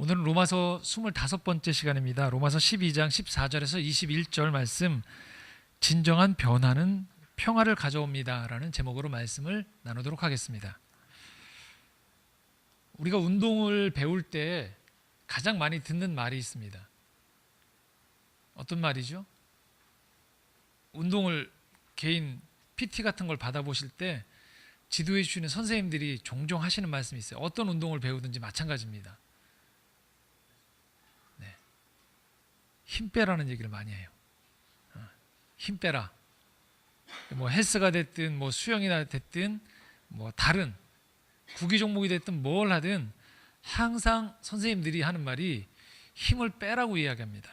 오늘은 로마서 25번째 시간입니다. 로마서 12장 14절에서 21절 말씀, 진정한 변화는 평화를 가져옵니다 라는 제목으로 말씀을 나누도록 하겠습니다. 우리가 운동을 배울 때 가장 많이 듣는 말이 있습니다. 어떤 말이죠? 운동을 개인 PT 같은 걸 받아보실 때 지도해 주시는 선생님들이 종종 하시는 말씀이 있어요. 어떤 운동을 배우든지 마찬가지입니다. 힘 빼라는 얘기를 많이 해요. 힘 빼라. 뭐 헬스가 됐든 뭐 수영이나 됐든 뭐 다른 구기 종목이 됐든 뭘 하든 항상 선생님들이 하는 말이 힘을 빼라고 이야기합니다.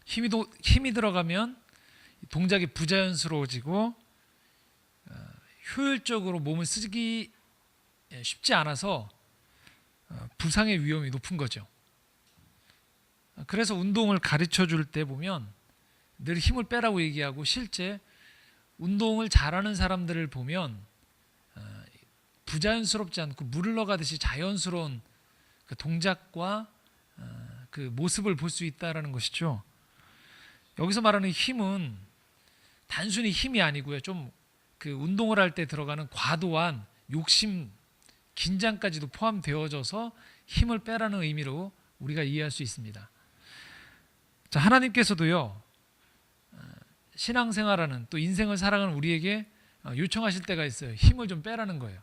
힘이 들어가면 동작이 부자연스러워지고 효율적으로 몸을 쓰기 쉽지 않아서 부상의 위험이 높은 거죠. 그래서 운동을 가르쳐 줄 때 보면 늘 힘을 빼라고 얘기하고, 실제 운동을 잘하는 사람들을 보면 부자연스럽지 않고 물 흘러가듯이 자연스러운 그 동작과 그 모습을 볼 수 있다는 것이죠. 여기서 말하는 힘은 단순히 힘이 아니고요, 좀 그 운동을 할 때 들어가는 과도한 욕심, 긴장까지도 포함되어져서 힘을 빼라는 의미로 우리가 이해할 수 있습니다. 자, 하나님께서도요, 신앙생활하는, 또 인생을 살아가는 우리에게 요청하실 때가 있어요. 힘을 좀 빼라는 거예요.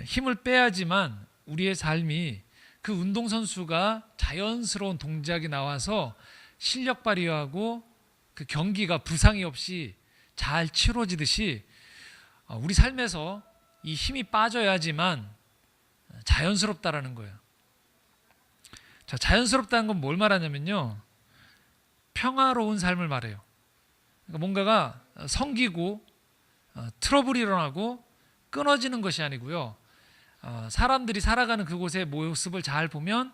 힘을 빼야지만 우리의 삶이 그 운동선수가 자연스러운 동작이 나와서 실력 발휘하고 그 경기가 부상이 없이 잘 치러지듯이 우리 삶에서 이 힘이 빠져야지만 자연스럽다라는 거예요. 자, 자연스럽다는 건 뭘 말하냐면요, 평화로운 삶을 말해요. 그러니까 뭔가가 성기고 트러블이 일어나고 끊어지는 것이 아니고요, 사람들이 살아가는 그곳의 모습을 잘 보면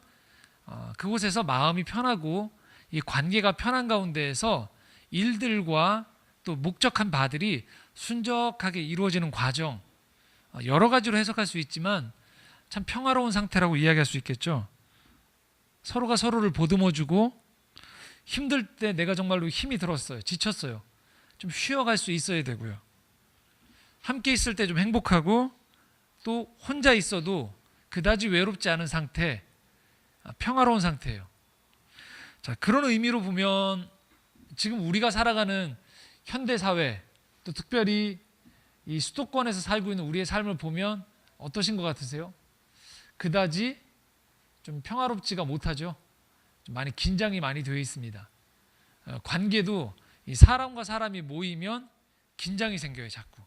그곳에서 마음이 편하고 이 관계가 편한 가운데에서 일들과 또 목적한 바들이 순적하게 이루어지는 과정, 여러 가지로 해석할 수 있지만 참 평화로운 상태라고 이야기할 수 있겠죠. 서로가 서로를 보듬어주고, 힘들 때 내가 정말로 힘이 들었어요, 지쳤어요, 좀 쉬어갈 수 있어야 되고요, 함께 있을 때 좀 행복하고, 또 혼자 있어도 그다지 외롭지 않은 상태, 평화로운 상태예요. 자, 그런 의미로 보면 지금 우리가 살아가는 현대사회, 또 특별히 이 수도권에서 살고 있는 우리의 삶을 보면 어떠신 것 같으세요? 그다지 좀 평화롭지가 못하죠. 좀 많이 긴장이 많이 되어 있습니다. 관계도 이 사람과 사람이 모이면 긴장이 생겨요, 자꾸.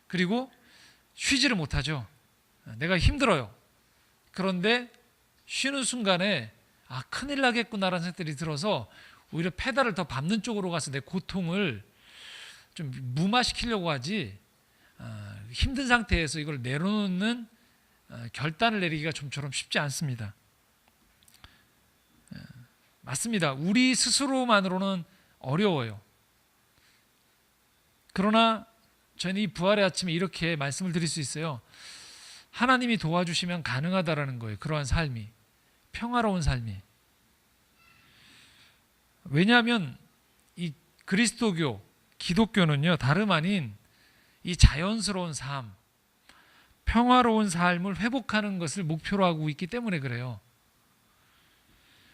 그리고 쉬지를 못하죠. 내가 힘들어요. 그런데 쉬는 순간에 큰일 나겠구나라는 생각들이 들어서 오히려 페달을 더 밟는 쪽으로 가서 내 고통을 좀 무마시키려고 하지, 힘든 상태에서 이걸 내려놓는 결단을 내리기가 좀처럼 쉽지 않습니다. 맞습니다. 우리 스스로만으로는 어려워요. 그러나 저는 이 부활의 아침에 이렇게 말씀을 드릴 수 있어요. 하나님이 도와주시면 가능하다라는 거예요. 그러한 삶이, 평화로운 삶이. 왜냐하면 이 그리스도교, 기독교는요, 다름 아닌 이 자연스러운 삶, 평화로운 삶을 회복하는 것을 목표로 하고 있기 때문에 그래요.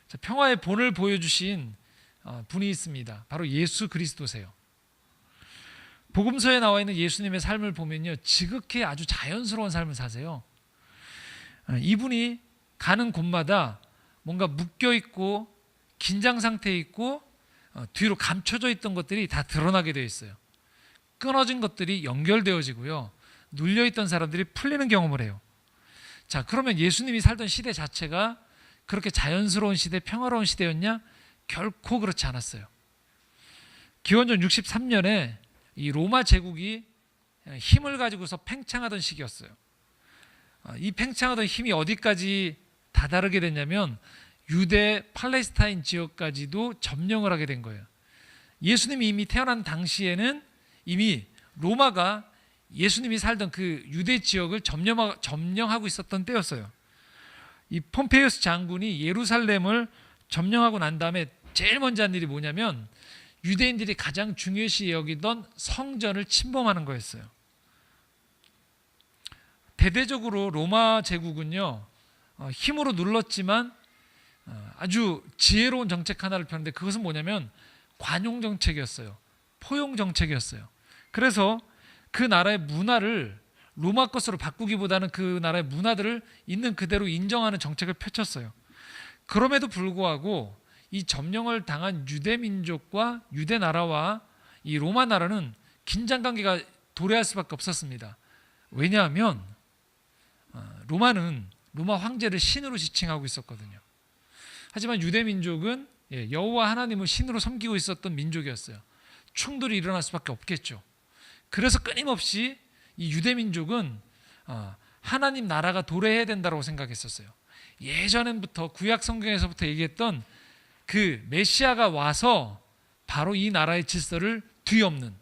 자, 평화의 본을 보여주신 분이 있습니다. 바로 예수 그리스도세요. 복음서에 나와 있는 예수님의 삶을 보면요, 지극히 아주 자연스러운 삶을 사세요. 이분이 가는 곳마다 뭔가 묶여있고 긴장 상태에 있고 뒤로 감춰져 있던 것들이 다 드러나게 되어 있어요. 끊어진 것들이 연결되어지고요, 눌려있던 사람들이 풀리는 경험을 해요. 자, 그러면 예수님이 살던 시대 자체가 그렇게 자연스러운 시대, 평화로운 시대였냐? 결코 그렇지 않았어요. 기원전 63년에 이 로마 제국이 힘을 가지고서 팽창하던 시기였어요. 이 팽창하던 힘이 어디까지 다다르게 됐냐면 유대 팔레스타인 지역까지도 점령을 하게 된 거예요. 예수님이 이미 태어난 당시에는 이미 로마가 예수님이 살던 그 유대 지역을 점령하고 있었던 때였어요. 이 폼페이우스 장군이 예루살렘을 점령하고 난 다음에 제일 먼저 한 일이 뭐냐면 유대인들이 가장 중요시 여기던 성전을 침범하는 거였어요. 대대적으로 로마 제국은요, 힘으로 눌렀지만 아주 지혜로운 정책 하나를 폈는데 그것은 뭐냐면 관용 정책이었어요. 포용 정책이었어요. 그래서 그 나라의 문화를 로마 것으로 바꾸기보다는 그 나라의 문화들을 있는 그대로 인정하는 정책을 펼쳤어요. 그럼에도 불구하고 이 점령을 당한 유대 민족과 유대 나라와 이 로마 나라는 긴장관계가 도래할 수밖에 없었습니다. 왜냐하면 로마 황제를 신으로 지칭하고 있었거든요. 하지만 유대 민족은 여호와 하나님을 신으로 섬기고 있었던 민족이었어요. 충돌이 일어날 수밖에 없겠죠. 그래서 끊임없이 이 유대 민족은 하나님 나라가 도래해야 된다고 생각했었어요. 예전부터 구약 성경에서부터 얘기했던 그 메시아가 와서 바로 이 나라의 질서를 뒤엎는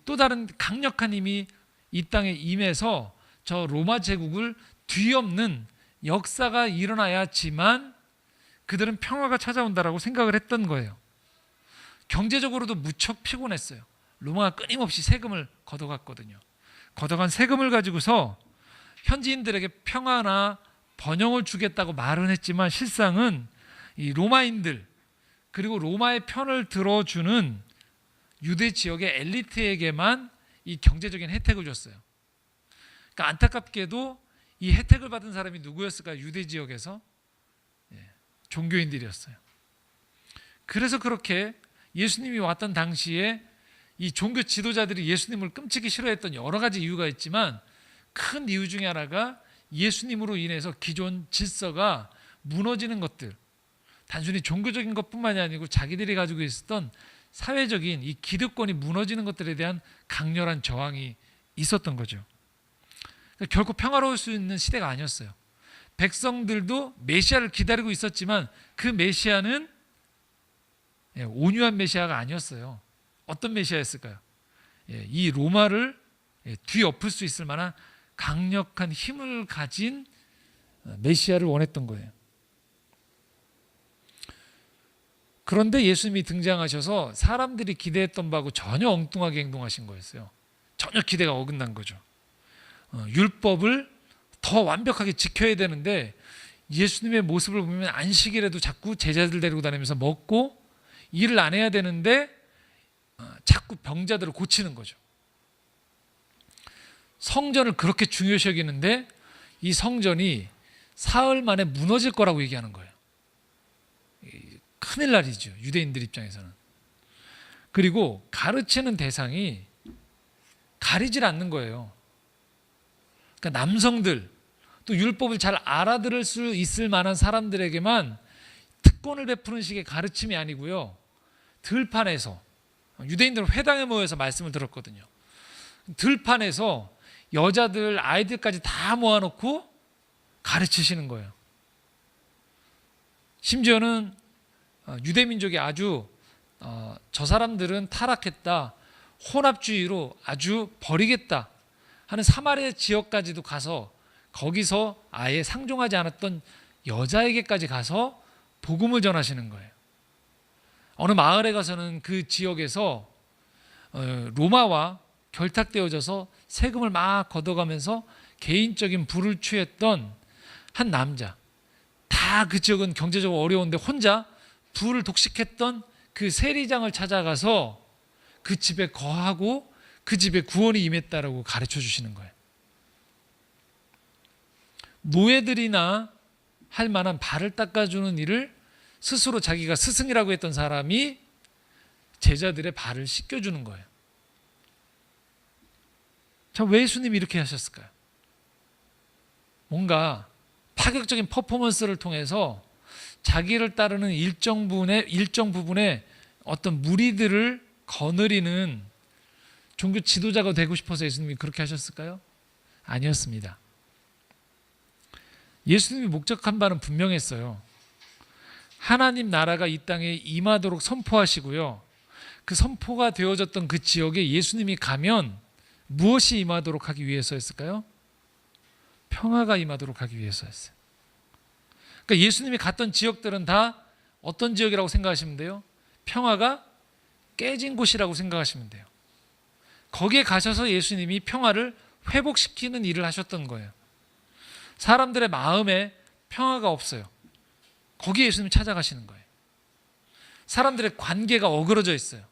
또 다른 강력한 힘이 이 땅에 임해서 저 로마 제국을 뒤엎는 역사가 일어나야지만 그들은 평화가 찾아온다라고 생각을 했던 거예요. 경제적으로도 무척 피곤했어요. 로마가 끊임없이 세금을 걷어갔거든요. 걷어간 세금을 가지고서 현지인들에게 평화나 번영을 주겠다고 말은 했지만 실상은 이 로마인들 그리고 로마의 편을 들어주는 유대 지역의 엘리트에게만 이 경제적인 혜택을 줬어요. 그러니까 안타깝게도 이 혜택을 받은 사람이 누구였을까요? 유대 지역에서 종교인들이었어요. 그래서 그렇게 예수님이 왔던 당시에 이 종교 지도자들이 예수님을 끔찍이 싫어했던 여러 가지 이유가 있지만 큰 이유 중에 하나가 예수님으로 인해서 기존 질서가 무너지는 것들, 단순히 종교적인 것뿐만이 아니고 자기들이 가지고 있었던 사회적인 이 기득권이 무너지는 것들에 대한 강렬한 저항이 있었던 거죠. 그러니까 결코 평화로울 수 있는 시대가 아니었어요. 백성들도 메시아를 기다리고 있었지만 그 메시아는 온유한 메시아가 아니었어요. 어떤 메시아였을까요? 이 로마를 뒤엎을 수 있을 만한 강력한 힘을 가진 메시아를 원했던 거예요. 그런데 예수님이 등장하셔서 사람들이 기대했던 바하고 전혀 엉뚱하게 행동하신 거였어요. 전혀 기대가 어긋난 거죠. 율법을 더 완벽하게 지켜야 되는데 예수님의 모습을 보면 안식일에도 자꾸 제자들 데리고 다니면서 먹고 일을 안 해야 되는데 자꾸 병자들을 고치는 거죠. 성전을 그렇게 중요시 여기는데 이 성전이 사흘 만에 무너질 거라고 얘기하는 거예요. 큰일 날이죠. 유대인들 입장에서는. 그리고 가르치는 대상이 가리질 않는 거예요. 그러니까 남성들 또 율법을 잘 알아들을 수 있을 만한 사람들에게만 특권을 베푸는 식의 가르침이 아니고요. 들판에서 유대인들은 회당에 모여서 말씀을 들었거든요. 들판에서 여자들 아이들까지 다 모아놓고 가르치시는 거예요. 심지어는 유대민족이 아주 저 사람들은 타락했다, 혼합주의로 아주 버리겠다 하는 사마리아 지역까지도 가서 거기서 아예 상종하지 않았던 여자에게까지 가서 복음을 전하시는 거예요. 어느 마을에 가서는 그 지역에서 로마와 결탁되어져서 세금을 막 걷어가면서 개인적인 부를 취했던 한 남자, 다 그 지역은 경제적으로 어려운데 혼자 부를 독식했던 그 세리장을 찾아가서 그 집에 거하고 그 집에 구원이 임했다라고 가르쳐 주시는 거예요. 노예들이나 할 만한 발을 닦아주는 일을 스스로 자기가 스승이라고 했던 사람이 제자들의 발을 씻겨주는 거예요. 자, 왜 예수님이 이렇게 하셨을까요? 뭔가 파격적인 퍼포먼스를 통해서 자기를 따르는 일정 부분의 어떤 무리들을 거느리는 종교 지도자가 되고 싶어서 예수님이 그렇게 하셨을까요? 아니었습니다. 예수님이 목적한 바는 분명했어요. 하나님 나라가 이 땅에 임하도록 선포하시고요. 그 선포가 되어졌던 그 지역에 예수님이 가면 무엇이 임하도록 하기 위해서였을까요? 평화가 임하도록 하기 위해서였어요. 그러니까 예수님이 갔던 지역들은 다 어떤 지역이라고 생각하시면 돼요? 평화가 깨진 곳이라고 생각하시면 돼요. 거기에 가셔서 예수님이 평화를 회복시키는 일을 하셨던 거예요. 사람들의 마음에 평화가 없어요. 거기에 예수님이 찾아가시는 거예요. 사람들의 관계가 어그러져 있어요.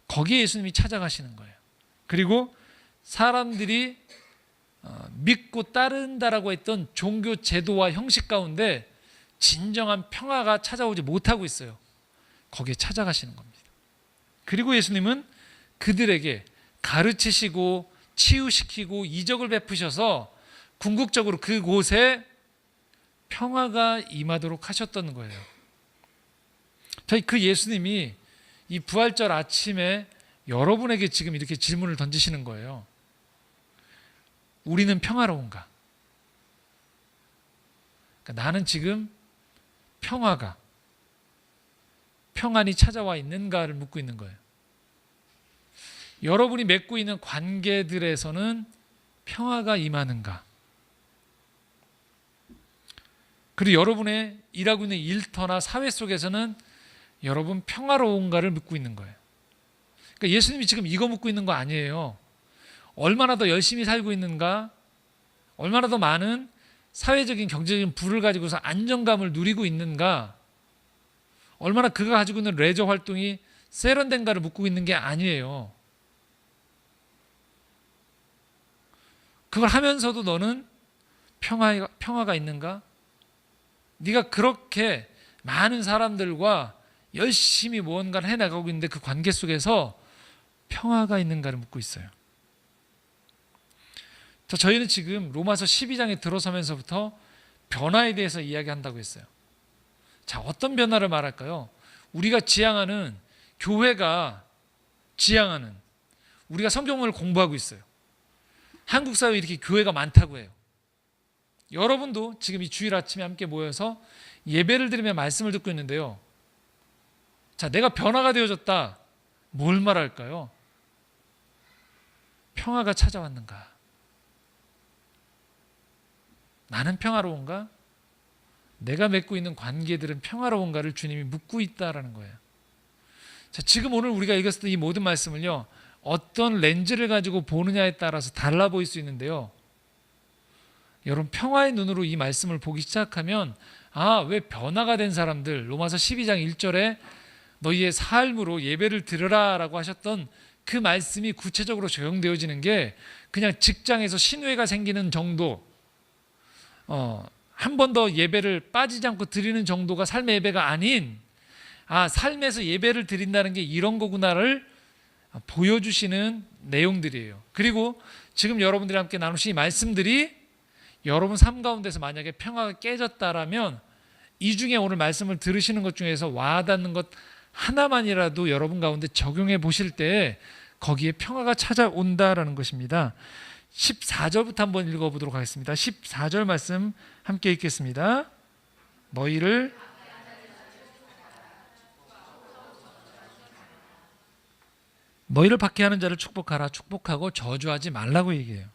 거기에 예수님이 찾아가시는 거예요. 그리고 사람들이 믿고 따른다라고 했던 종교 제도와 형식 가운데 진정한 평화가 찾아오지 못하고 있어요. 거기에 찾아가시는 겁니다. 그리고 예수님은 그들에게 가르치시고 치유시키고 이적을 베푸셔서 궁극적으로 그곳에 평화가 임하도록 하셨던 거예요. 저희 그 예수님이 이 부활절 아침에 여러분에게 지금 이렇게 질문을 던지시는 거예요. 우리는 평화로운가? 그러니까 나는 지금 평안이 찾아와 있는가를 묻고 있는 거예요. 여러분이 맺고 있는 관계들에서는 평화가 임하는가? 그리고 여러분의 일하고 있는 일터나 사회 속에서는 여러분 평화로운가를 묻고 있는 거예요. 그러니까 예수님이 지금 이거 묻고 있는 거 아니에요. 얼마나 더 열심히 살고 있는가? 얼마나 더 많은 사회적인 경제적인 부를 가지고서 안정감을 누리고 있는가? 얼마나 그가 가지고 있는 레저 활동이 세련된가를 묻고 있는 게 아니에요. 그걸 하면서도 너는 평화가 있는가? 네가 그렇게 많은 사람들과 열심히 무언가를 해나가고 있는데 그 관계 속에서 평화가 있는가를 묻고 있어요. 저희는 지금 로마서 12장에 들어서면서부터 변화에 대해서 이야기한다고 했어요. 자, 어떤 변화를 말할까요? 우리가 지향하는, 교회가 지향하는, 우리가 성경을 공부하고 있어요. 한국 사회에 이렇게 교회가 많다고 해요. 여러분도 지금 이 주일 아침에 함께 모여서 예배를 드리며 말씀을 듣고 있는데요. 자, 내가 변화가 되어졌다. 뭘 말할까요? 평화가 찾아왔는가? 나는 평화로운가? 내가 맺고 있는 관계들은 평화로운가를 주님이 묻고 있다라는 거예요. 자, 지금 오늘 우리가 읽었을 때 이 모든 말씀을요, 어떤 렌즈를 가지고 보느냐에 따라서 달라 보일 수 있는데요. 여러분, 평화의 눈으로 이 말씀을 보기 시작하면, 왜 변화가 된 사람들, 로마서 12장 1절에 너희의 삶으로 예배를 드려라 라고 하셨던 그 말씀이 구체적으로 적용되어지는 게 그냥 직장에서 신회가 생기는 정도, 한 번 더 예배를 빠지지 않고 드리는 정도가 삶의 예배가 아닌, 삶에서 예배를 드린다는 게 이런 거구나를 보여주시는 내용들이에요. 그리고 지금 여러분들이 함께 나누신 이 말씀들이 여러분 삶 가운데서 만약에 평화가 깨졌다라면 이 중에 오늘 말씀을 들으시는 것 중에서 와닿는 것 하나만이라도 여러분 가운데 적용해 보실 때 거기에 평화가 찾아온다라는 것입니다. 14절부터 한번 읽어보도록 하겠습니다. 14절 말씀 함께 읽겠습니다. 너희를 박해하는 자를 축복하라. 축복하고 저주하지 말라고 얘기해요.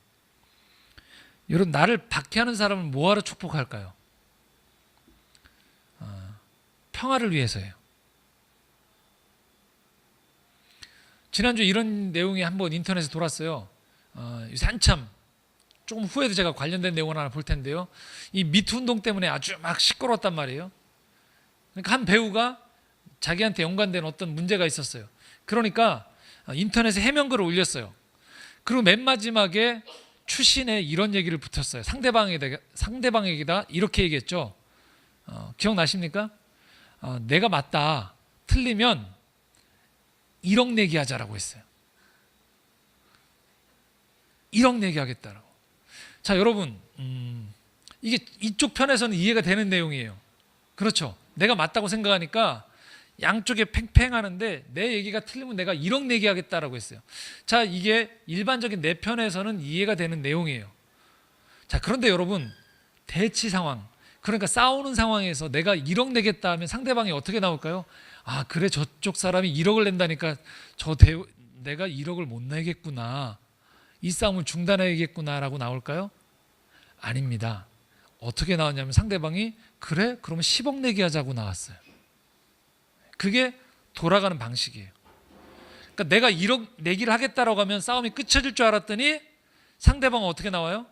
여러분, 나를 박해하는 사람을 뭐하러 축복할까요? 평화를 위해서예요. 지난주 이런 내용이 한번 인터넷에 돌았어요. 한참 조금 후에도 제가 관련된 내용을 하나 볼 텐데요. 이 미투 운동 때문에 아주 막 시끄러웠단 말이에요. 그러니까 한 배우가 자기한테 연관된 어떤 문제가 있었어요. 그러니까 인터넷에 해명글을 올렸어요. 그리고 맨 마지막에 추신에 이런 얘기를 붙였어요. 상대방에게다 이렇게 얘기했죠. 기억나십니까? 내가 맞다. 틀리면 1억 내기 하자라고 했어요. 1억 내기 하겠다라고. 자, 여러분, 이게 이쪽 편에서는 이해가 되는 내용이에요. 그렇죠? 내가 맞다고 생각하니까 양쪽에 팽팽하는데 내 얘기가 틀리면 내가 1억 내기 하겠다라고 했어요. 자, 이게 일반적인 내 편에서는 이해가 되는 내용이에요. 자, 그런데 여러분, 대치 상황, 그러니까 싸우는 상황에서 내가 1억 내겠다 하면 상대방이 어떻게 나올까요? 그래, 저쪽 사람이 1억을 낸다니까 내가 1억을 못 내겠구나. 이 싸움을 중단해야겠구나라고 나올까요? 아닙니다. 어떻게 나왔냐면 상대방이 그래? 그러면 10억 내기 하자고 나왔어요. 그게 돌아가는 방식이에요. 그러니까 내가 1억 내기를 하겠다라고 하면 싸움이 끝쳐질 줄 알았더니 상대방은 어떻게 나와요?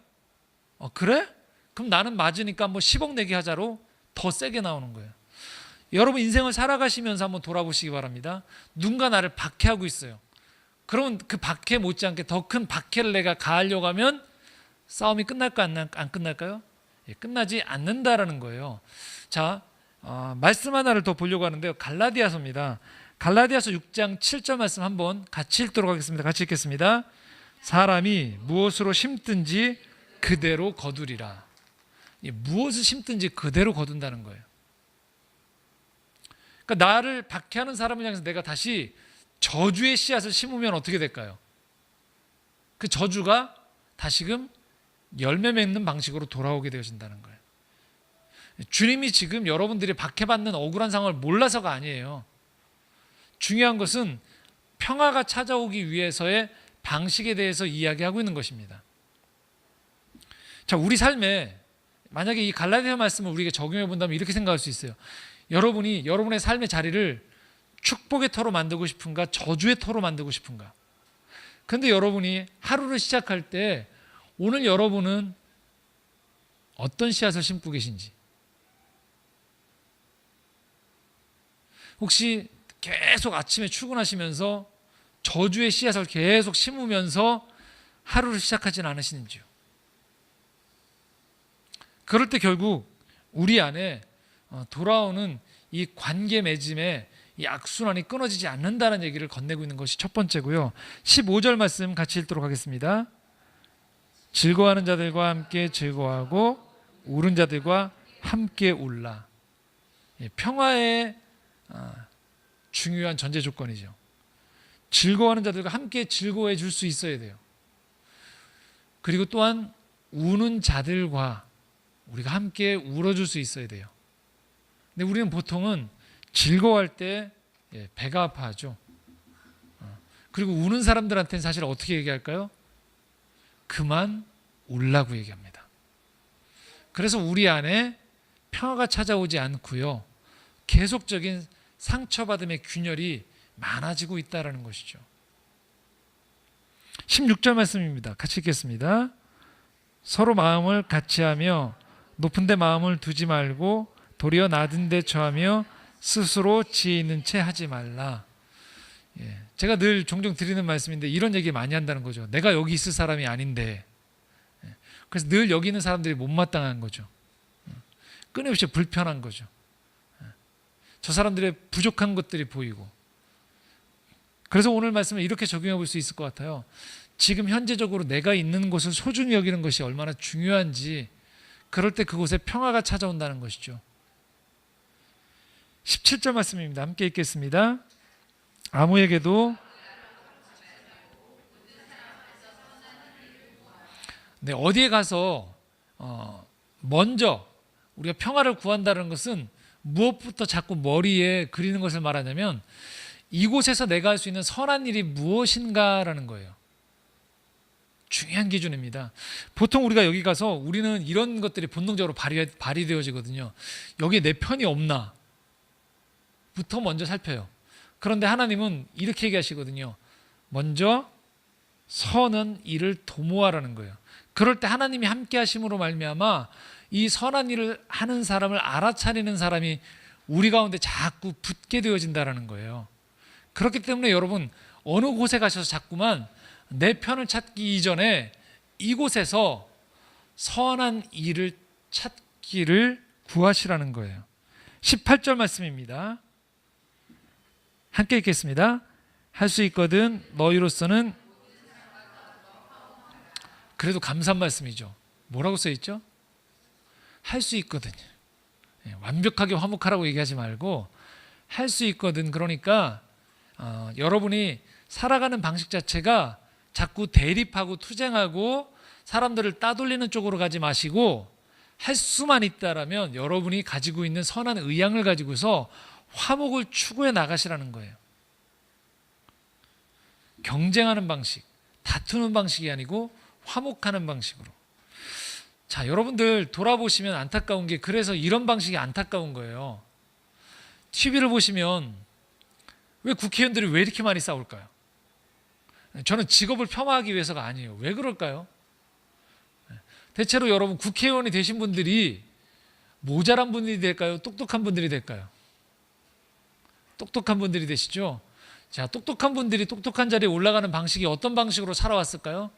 그래? 그럼 나는 맞으니까 뭐 10억 내기 하자로 더 세게 나오는 거예요. 여러분 인생을 살아가시면서 한번 돌아보시기 바랍니다. 누군가 나를 박해하고 있어요. 그러면 그 박해 못지않게 더 큰 박해를 내가 가하려고 하면 싸움이 끝날까 안 끝날까요? 끝나지 않는다라는 거예요. 자, 말씀 하나를 더 보려고 하는데요. 갈라디아서입니다. 갈라디아서 6장 7절 말씀 한번 같이 읽도록 하겠습니다. 같이 읽겠습니다. 사람이 무엇으로 심든지 그대로 거두리라. 무엇을 심든지 그대로 거둔다는 거예요. 그러니까 나를 박해하는 사람을 향해서 내가 다시 저주의 씨앗을 심으면 어떻게 될까요? 그 저주가 다시금 열매 맺는 방식으로 돌아오게 되어진다는 거예요. 주님이 지금 여러분들이 박해받는 억울한 상황을 몰라서가 아니에요. 중요한 것은 평화가 찾아오기 위해서의 방식에 대해서 이야기하고 있는 것입니다. 자, 우리 삶에 만약에 이 갈라디아 말씀을 우리에게 적용해 본다면 이렇게 생각할 수 있어요. 여러분이 여러분의 삶의 자리를 축복의 터로 만들고 싶은가, 저주의 터로 만들고 싶은가? 근데 여러분이 하루를 시작할 때 오늘 여러분은 어떤 씨앗을 심고 계신지, 혹시 계속 아침에 출근하시면서 저주의 씨앗을 계속 심으면서 하루를 시작하진 않으시는지요? 그럴 때 결국 우리 안에 돌아오는 이 관계 맺음에 이 악순환이 끊어지지 않는다는 얘기를 건네고 있는 것이 첫 번째고요. 15절 말씀 같이 읽도록 하겠습니다. 즐거워하는 자들과 함께 즐거워하고 울은 자들과 함께 울라. 평화의 중요한 전제 조건이죠. 즐거워하는 자들과 함께 즐거워해 줄 수 있어야 돼요. 그리고 또한 우는 자들과 우리가 함께 울어줄 수 있어야 돼요. 근데 우리는 보통은 즐거워할 때 배가 아파하죠. 그리고 우는 사람들한테는 사실 어떻게 얘기할까요? 그만 울라고 얘기합니다. 그래서 우리 안에 평화가 찾아오지 않고요, 계속적인 상처받음의 균열이 많아지고 있다는 것이죠. 16절 말씀입니다. 같이 읽겠습니다. 서로 마음을 같이하며 높은 데 마음을 두지 말고 도리어 낮은 데 처하며 스스로 지혜 있는 채 하지 말라. 제가 늘 종종 드리는 말씀인데 이런 얘기 많이 한다는 거죠. 내가 여기 있을 사람이 아닌데. 그래서 늘 여기 있는 사람들이 못마땅한 거죠. 끊임없이 불편한 거죠. 저 사람들의 부족한 것들이 보이고. 그래서 오늘 말씀을 이렇게 적용해 볼 수 있을 것 같아요. 지금 현재적으로 내가 있는 곳을 소중히 여기는 것이 얼마나 중요한지, 그럴 때 그곳에 평화가 찾아온다는 것이죠. 17절 말씀입니다. 함께 읽겠습니다. 아무에게도 어디에 가서 먼저 우리가 평화를 구한다는 것은 무엇부터 자꾸 머리에 그리는 것을 말하냐면 이곳에서 내가 할 수 있는 선한 일이 무엇인가라는 거예요. 중요한 기준입니다. 보통 우리가 여기 가서 우리는 이런 것들이 본능적으로 발휘되어지거든요. 여기에 내 편이 없나 부터 먼저 살펴요. 그런데 하나님은 이렇게 얘기하시거든요. 먼저 선한 일을 도모하라는 거예요. 그럴 때 하나님이 함께 하심으로 말미암아 이 선한 일을 하는 사람을 알아차리는 사람이 우리 가운데 자꾸 붙게 되어진다는 거예요. 그렇기 때문에 여러분, 어느 곳에 가셔서 자꾸만 내 편을 찾기 이전에 이곳에서 선한 일을 찾기를 구하시라는 거예요. 18절 말씀입니다. 함께 읽겠습니다. 할 수 있거든 너희로서는, 그래도 감사한 말씀이죠. 뭐라고 써있죠? 할 수 있거든. 완벽하게 화목하라고 얘기하지 말고 할 수 있거든. 그러니까 여러분이 살아가는 방식 자체가 자꾸 대립하고 투쟁하고 사람들을 따돌리는 쪽으로 가지 마시고 할 수만 있다라면 여러분이 가지고 있는 선한 의향을 가지고서 화목을 추구해 나가시라는 거예요. 경쟁하는 방식, 다투는 방식이 아니고 화목하는 방식으로. 자, 여러분들 돌아보시면 안타까운 게 그래서 이런 방식이 안타까운 거예요. TV를 보시면 왜 국회의원들이 왜 이렇게 많이 싸울까요? 저는 직업을 폄하하기 위해서가 아니에요. 왜 그럴까요? 대체로 여러분 국회의원이 되신 분들이 모자란 분들이 될까요? 똑똑한 분들이 될까요? 똑똑한 분들이 되시죠? 자, 똑똑한 분들이 똑똑한 자리에 올라가는 방식이 어떤 방식으로 살아왔을까요?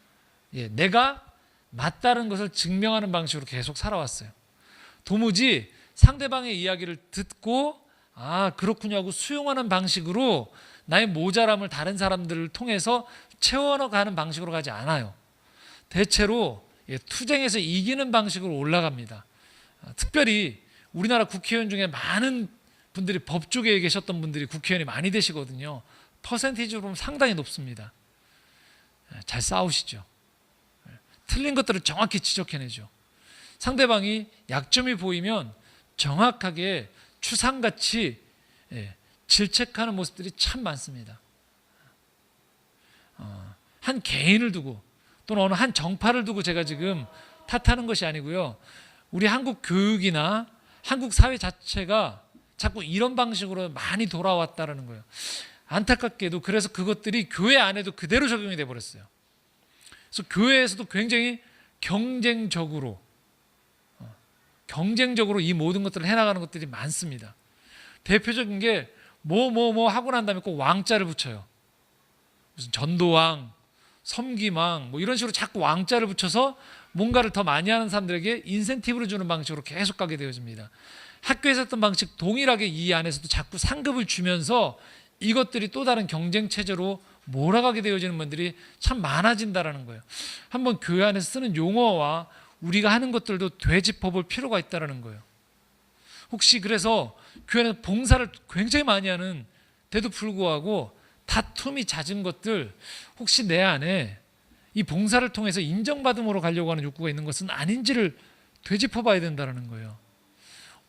예, 내가 맞다는 것을 증명하는 방식으로 계속 살아왔어요. 도무지 상대방의 이야기를 듣고 아, 그렇군요 하고 수용하는 방식으로 나의 모자람을 다른 사람들을 통해서 채워가는 방식으로 가지 않아요. 대체로 투쟁에서 이기는 방식으로 올라갑니다. 특별히 우리나라 국회의원 중에 많은 분들이 법 쪽에 계셨던 분들이 국회의원이 많이 되시거든요. 퍼센티지로 보면 상당히 높습니다. 잘 싸우시죠. 틀린 것들을 정확히 지적해내죠. 상대방이 약점이 보이면 정확하게 추상같이 질책하는 모습들이 참 많습니다. 한 개인을 두고 또는 어느 한 정파를 두고 제가 지금 탓하는 것이 아니고요. 우리 한국 교육이나 한국 사회 자체가 자꾸 이런 방식으로 많이 돌아왔다는 거예요. 안타깝게도 그래서 그것들이 교회 안에도 그대로 적용이 돼 버렸어요. 그래서 교회에서도 굉장히 경쟁적으로 이 모든 것들을 해나가는 것들이 많습니다. 대표적인 게 뭐 하고 난 다음에 꼭 왕자를 붙여요. 무슨 전도왕, 섬김왕 뭐 이런 식으로 자꾸 왕자를 붙여서 뭔가를 더 많이 하는 사람들에게 인센티브를 주는 방식으로 계속 가게 되어집니다. 학교에서 했던 방식 동일하게 이 안에서도 자꾸 상급을 주면서 이것들이 또 다른 경쟁 체제로 몰아가게 되어지는 분들이 참 많아진다는 거예요. 한번 교회 안에서 쓰는 용어와 우리가 하는 것들도 되짚어 볼 필요가 있다는 거예요. 혹시 그래서 교회는 봉사를 굉장히 많이 하는 데도 불구하고 다툼이 잦은 것들 혹시 내 안에 이 봉사를 통해서 인정받음으로 가려고 하는 욕구가 있는 것은 아닌지를 되짚어 봐야 된다는 거예요.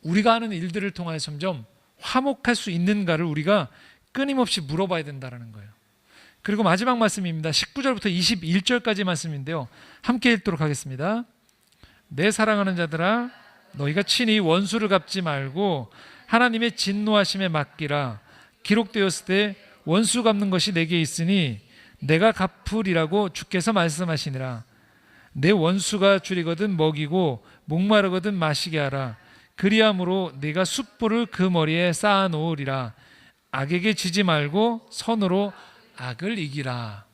우리가 하는 일들을 통하여 점점 화목할 수 있는가를 우리가 끊임없이 물어봐야 된다는 거예요. 그리고 마지막 말씀입니다. 19절부터 21절까지 말씀인데요. 함께 읽도록 하겠습니다. 내 사랑하는 자들아 너희가 친히 원수를 갚지 말고 하나님의 진노하심에 맡기라. 기록되었을 때 원수 갚는 것이 내게 있으니 내가 갚으리라고 주께서 말씀하시니라. 내 원수가 줄이거든 먹이고 목마르거든 마시게 하라. 그리함으로 네가 숯불을 그 머리에 쌓아 놓으리라. 악에게 지지 말고 선으로 악을 이기라.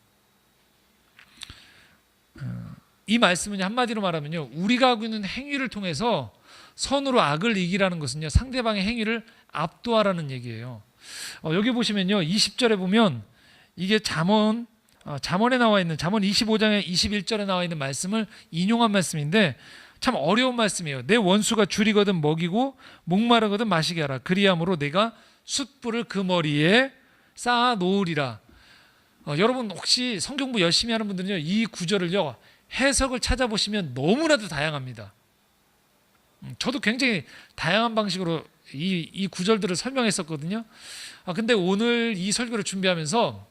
이 말씀은 한마디로 말하면요, 우리가 하고 있는 행위를 통해서 선으로 악을 이기라는 것은요, 상대방의 행위를 압도하라는 얘기예요. 여기 보시면요, 20절에 보면 이게 잠언에 나와 있는 잠언 25장의 21절에 나와 있는 말씀을 인용한 말씀인데 참 어려운 말씀이에요. 내 원수가 줄이거든 먹이고 목마르거든 마시게 하라. 그리함으로 내가 숯불을 그 머리에 쌓아 놓으리라. 여러분 혹시 성경부 열심히 하는 분들은요, 이 구절을요 해석을 찾아보시면 너무나도 다양합니다. 저도 굉장히 다양한 방식으로 이 구절들을 설명했었거든요. 근데 오늘 이 설교를 준비하면서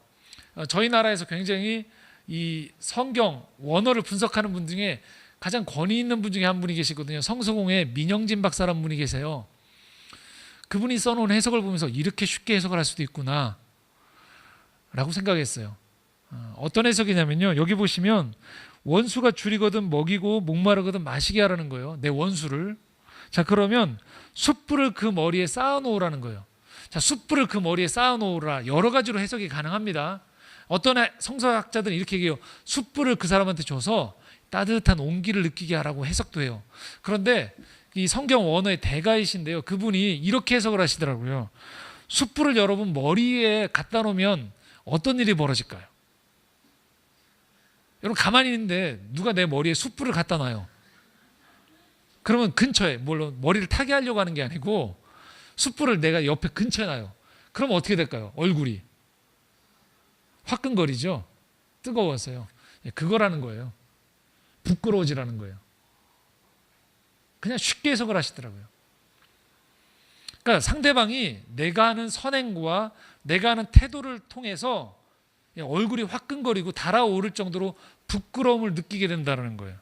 저희 나라에서 굉장히 이 성경 원어를 분석하는 분 중에 가장 권위 있는 분 중에 한 분이 계시거든요. 성서공회 민영진 박사라는 분이 계세요. 그분이 써놓은 해석을 보면서 이렇게 쉽게 해석을 할 수도 있구나 라고 생각했어요. 어떤 해석이냐면요, 여기 보시면 원수가 줄이거든 먹이고 목마르거든 마시게 하라는 거예요. 내 원수를. 자, 그러면 숯불을 그 머리에 쌓아 놓으라는 거예요. 자, 숯불을 그 머리에 쌓아 놓으라. 여러 가지로 해석이 가능합니다. 어떤 성서학자들은 이렇게 얘기해요. 숯불을 그 사람한테 줘서 따뜻한 온기를 느끼게 하라고 해석도 해요. 그런데 이 성경 원어의 대가이신데요, 그분이 이렇게 해석을 하시더라고요. 숯불을 여러분 머리에 갖다 놓으면 어떤 일이 벌어질까요? 여러분 가만히 있는데 누가 내 머리에 숯불을 갖다 놔요. 그러면 근처에, 물론 머리를 타게 하려고 하는 게 아니고 숯불을 내가 옆에 근처에 놔요. 그러면 어떻게 될까요? 얼굴이 화끈거리죠. 뜨거워서요. 그거라는 거예요. 부끄러워지라는 거예요. 그냥 쉽게 해석을 하시더라고요. 그러니까 상대방이 내가 하는 선행과 내가 하는 태도를 통해서 얼굴이 화끈거리고 달아오를 정도로 부끄러움을 느끼게 된다는 거예요.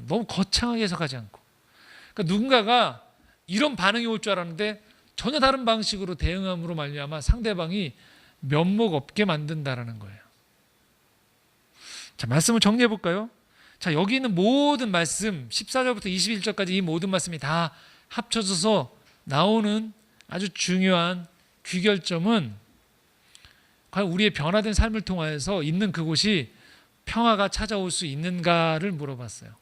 너무 거창하게 해석하지 않고. 그러니까 누군가가 이런 반응이 올 줄 알았는데 전혀 다른 방식으로 대응함으로 말미암아 상대방이 면목 없게 만든다라는 거예요. 자, 말씀을 정리해 볼까요? 자, 여기 있는 모든 말씀 14절부터 21절까지 이 모든 말씀이 다 합쳐져서 나오는 아주 중요한 귀결점은 과연 우리의 변화된 삶을 통해서 있는 그곳이 평화가 찾아올 수 있는가를 물어봤어요.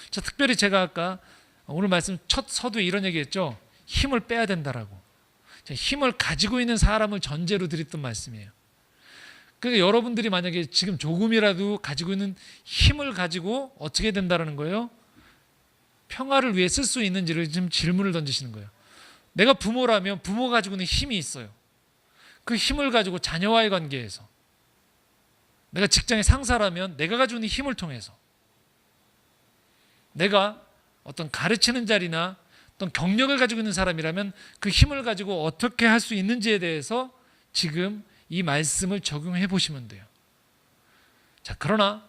자, 특별히 제가 아까 오늘 말씀 첫 서두에 이런 얘기했죠. 힘을 빼야 된다라고. 자, 힘을 가지고 있는 사람을 전제로 드렸던 말씀이에요. 그러니까 여러분들이 만약에 지금 조금이라도 가지고 있는 힘을 가지고 어떻게 된다라는 거예요? 평화를 위해 쓸 수 있는지를 지금 질문을 던지시는 거예요. 내가 부모라면 부모가 가지고 있는 힘이 있어요. 그 힘을 가지고 자녀와의 관계에서, 내가 직장의 상사라면 내가 가지고 있는 힘을 통해서, 내가 어떤 가르치는 자리나 어떤 경력을 가지고 있는 사람이라면 그 힘을 가지고 어떻게 할 수 있는지에 대해서 지금 이 말씀을 적용해 보시면 돼요. 자, 그러나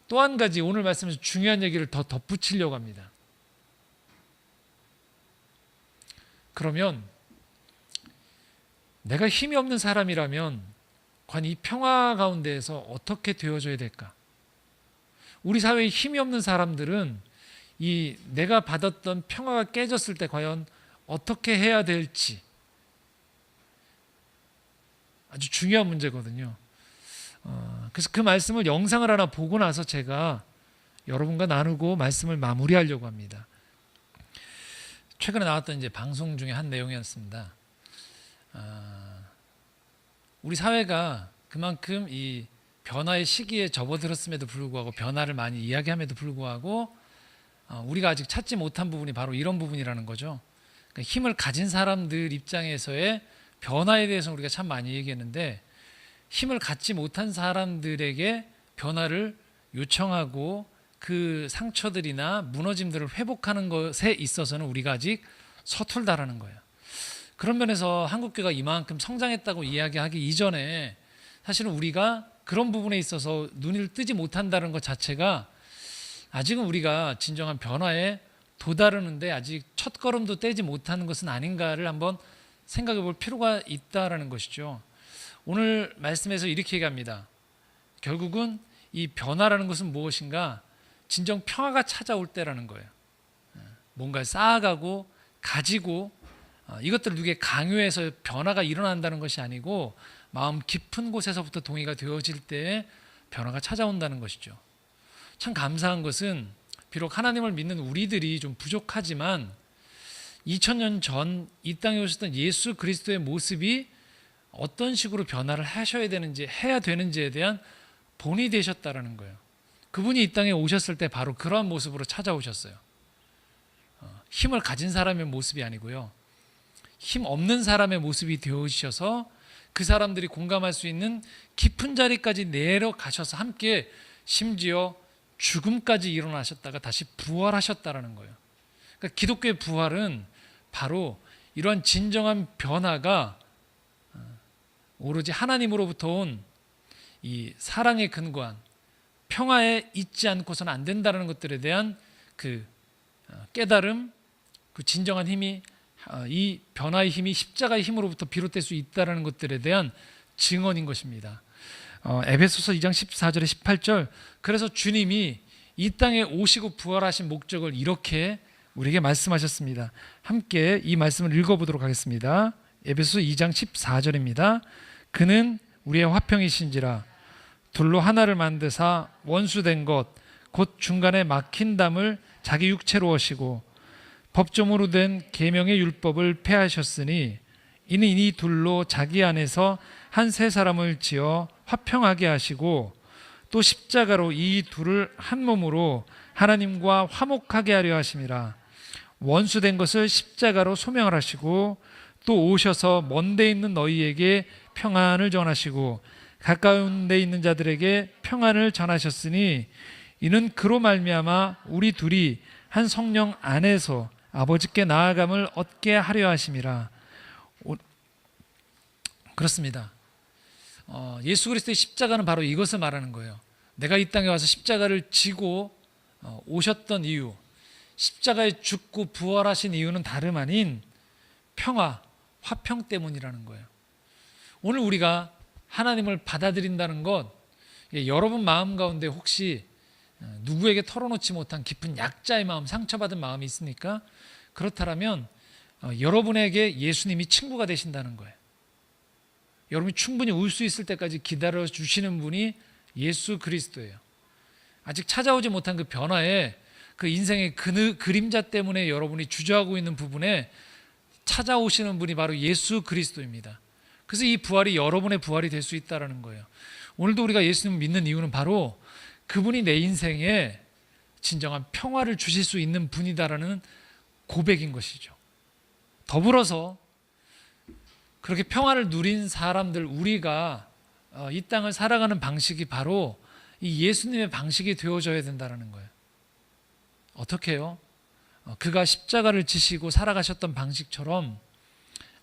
또 한 가지 오늘 말씀에서 중요한 얘기를 더 덧붙이려고 합니다. 그러면 내가 힘이 없는 사람이라면 과연 이 평화 가운데에서 어떻게 되어져야 될까? 우리 사회에 힘이 없는 사람들은 이 내가 받았던 평화가 깨졌을 때 과연 어떻게 해야 될지 아주 중요한 문제거든요. 그래서 그 말씀을 영상을 하나 보고 나서 제가 여러분과 나누고 말씀을 마무리하려고 합니다. 최근에 나왔던 이제 방송 중에 한 내용이었습니다. 우리 사회가 그만큼 이 변화의 시기에 접어들었음에도 불구하고, 변화를 많이 이야기함에도 불구하고 우리가 아직 찾지 못한 부분이 바로 이런 부분이라는 거죠. 그러니까 힘을 가진 사람들 입장에서의 변화에 대해서 우리가 참 많이 얘기했는데, 힘을 갖지 못한 사람들에게 변화를 요청하고 그 상처들이나 무너짐들을 회복하는 것에 있어서는 우리가 아직 서툴다라는 거예요. 그런 면에서 한국교회가 이만큼 성장했다고 이야기하기 이전에 사실은 우리가 그런 부분에 있어서 눈을 뜨지 못한다는 것 자체가 아직은 우리가 진정한 변화에 도다르는데 아직 첫걸음도 떼지 못하는 것은 아닌가를 한번 생각해 볼 필요가 있다라는 것이죠. 오늘 말씀에서 이렇게 얘기합니다. 결국은 이 변화라는 것은 무엇인가? 진정 평화가 찾아올 때라는 거예요. 뭔가를 쌓아가고 가지고 이것들을 누구에게 강요해서 변화가 일어난다는 것이 아니고 마음 깊은 곳에서부터 동의가 되어질 때에 변화가 찾아온다는 것이죠. 참 감사한 것은 비록 하나님을 믿는 우리들이 좀 부족하지만 2000년 전 이 땅에 오셨던 예수 그리스도의 모습이 어떤 식으로 변화를 하셔야 되는지, 해야 되는지에 대한 본이 되셨다라는 거예요. 그분이 이 땅에 오셨을 때 바로 그러한 모습으로 찾아오셨어요. 힘을 가진 사람의 모습이 아니고요, 힘 없는 사람의 모습이 되어주셔서 그 사람들이 공감할 수 있는 깊은 자리까지 내려가셔서 함께 심지어 죽음까지 일어나셨다가 다시 부활하셨다라는 거예요. 그러니까 기독교의 부활은 바로 이러한 진정한 변화가 오로지 하나님으로부터 온 이 사랑에 근거한 평화에 있지 않고서는 안 된다는 것들에 대한 그 깨달음, 그 진정한 힘이, 이 변화의 힘이 십자가의 힘으로부터 비롯될 수 있다는 것들에 대한 증언인 것입니다. 에베소서 2장 14절에 18절, 그래서 주님이 이 땅에 오시고 부활하신 목적을 이렇게 우리에게 말씀하셨습니다. 함께 이 말씀을 읽어보도록 하겠습니다. 에베소서 2장 14절입니다. 그는 우리의 화평이신지라 둘로 하나를 만드사 원수된 것 곧 중간에 막힌 담을 자기 육체로 하시고 법조문으로 된 계명의 율법을 폐하셨으니 이는 이 둘로 자기 안에서 한 세 사람을 지어 화평하게 하시고 또 십자가로 이 둘을 한 몸으로 하나님과 화목하게 하려 하심이라. 원수된 것을 십자가로 소명을 하시고 또 오셔서 먼 데 있는 너희에게 평안을 전하시고 가까운 데 있는 자들에게 평안을 전하셨으니 이는 그로 말미암아 우리 둘이 한 성령 안에서 아버지께 나아감을 얻게 하려 하심이라. 그렇습니다. 예수 그리스도의 십자가는 바로 이것을 말하는 거예요. 내가 이 땅에 와서 십자가를 지고 오셨던 이유, 십자가에 죽고 부활하신 이유는 다름 아닌 평화, 화평 때문이라는 거예요. 오늘 우리가 하나님을 받아들인다는 것, 여러분 마음 가운데 혹시 누구에게 털어놓지 못한 깊은 약자의 마음, 상처받은 마음이 있습니까? 그렇다면 여러분에게 예수님이 친구가 되신다는 거예요. 여러분이 충분히 울 수 있을 때까지 기다려 주시는 분이 예수 그리스도예요. 아직 찾아오지 못한 그 변화에, 그 인생의 그림자 때문에 여러분이 주저하고 있는 부분에 찾아오시는 분이 바로 예수 그리스도입니다. 그래서 이 부활이 여러분의 부활이 될 수 있다는 거예요. 오늘도 우리가 예수님을 믿는 이유는 바로 그분이 내 인생에 진정한 평화를 주실 수 있는 분이다라는 고백인 것이죠. 더불어서 그렇게 평화를 누린 사람들, 우리가 이 땅을 살아가는 방식이 바로 이 예수님의 방식이 되어져야 된다는 거예요. 어떻게 해요? 그가 십자가를 지시고 살아가셨던 방식처럼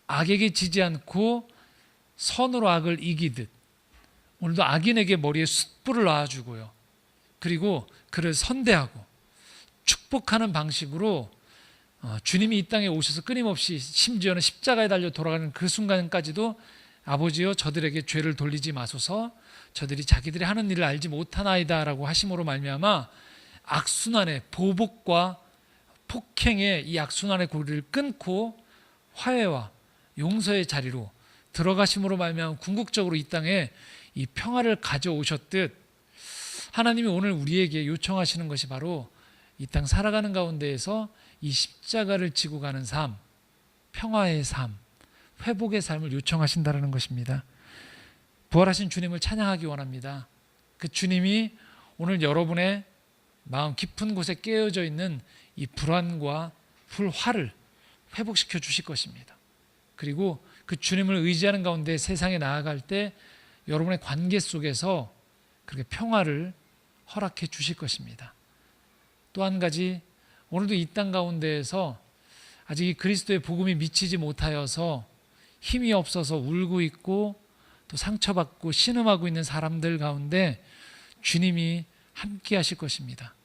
악에게 지지 않고 선으로 악을 이기듯 오늘도 악인에게 머리에 숯불을 놔주고요. 그리고 그를 선대하고 축복하는 방식으로 주님이 이 땅에 오셔서 끊임없이 심지어는 십자가에 달려 돌아가는 그 순간까지도 아버지여 저들에게 죄를 돌리지 마소서, 저들이 자기들이 하는 일을 알지 못하나이다 라고 하심으로 말미암아 악순환의 보복과 폭행의 이 악순환의 고리를 끊고 화해와 용서의 자리로 들어가심으로 말미암아 궁극적으로 이 땅에 이 평화를 가져오셨듯 하나님이 오늘 우리에게 요청하시는 것이 바로 이 땅 살아가는 가운데에서 이 십자가를 지고 가는 삶, 평화의 삶, 회복의 삶을 요청하신다는 것입니다. 부활하신 주님을 찬양하기 원합니다. 그 주님이 오늘 여러분의 마음 깊은 곳에 깨어져 있는 이 불안과 불화를 회복시켜 주실 것입니다. 그리고 그 주님을 의지하는 가운데 세상에 나아갈 때 여러분의 관계 속에서 그렇게 평화를 허락해 주실 것입니다. 또 한 가지, 오늘도 이 땅 가운데에서 아직 이 그리스도의 복음이 미치지 못하여서 힘이 없어서 울고 있고 또 상처받고 신음하고 있는 사람들 가운데 주님이 함께 하실 것입니다.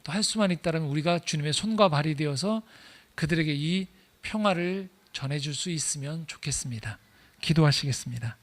또 할 수만 있다면 우리가 주님의 손과 발이 되어서 그들에게 이 평화를 전해줄 수 있으면 좋겠습니다. 기도하시겠습니다.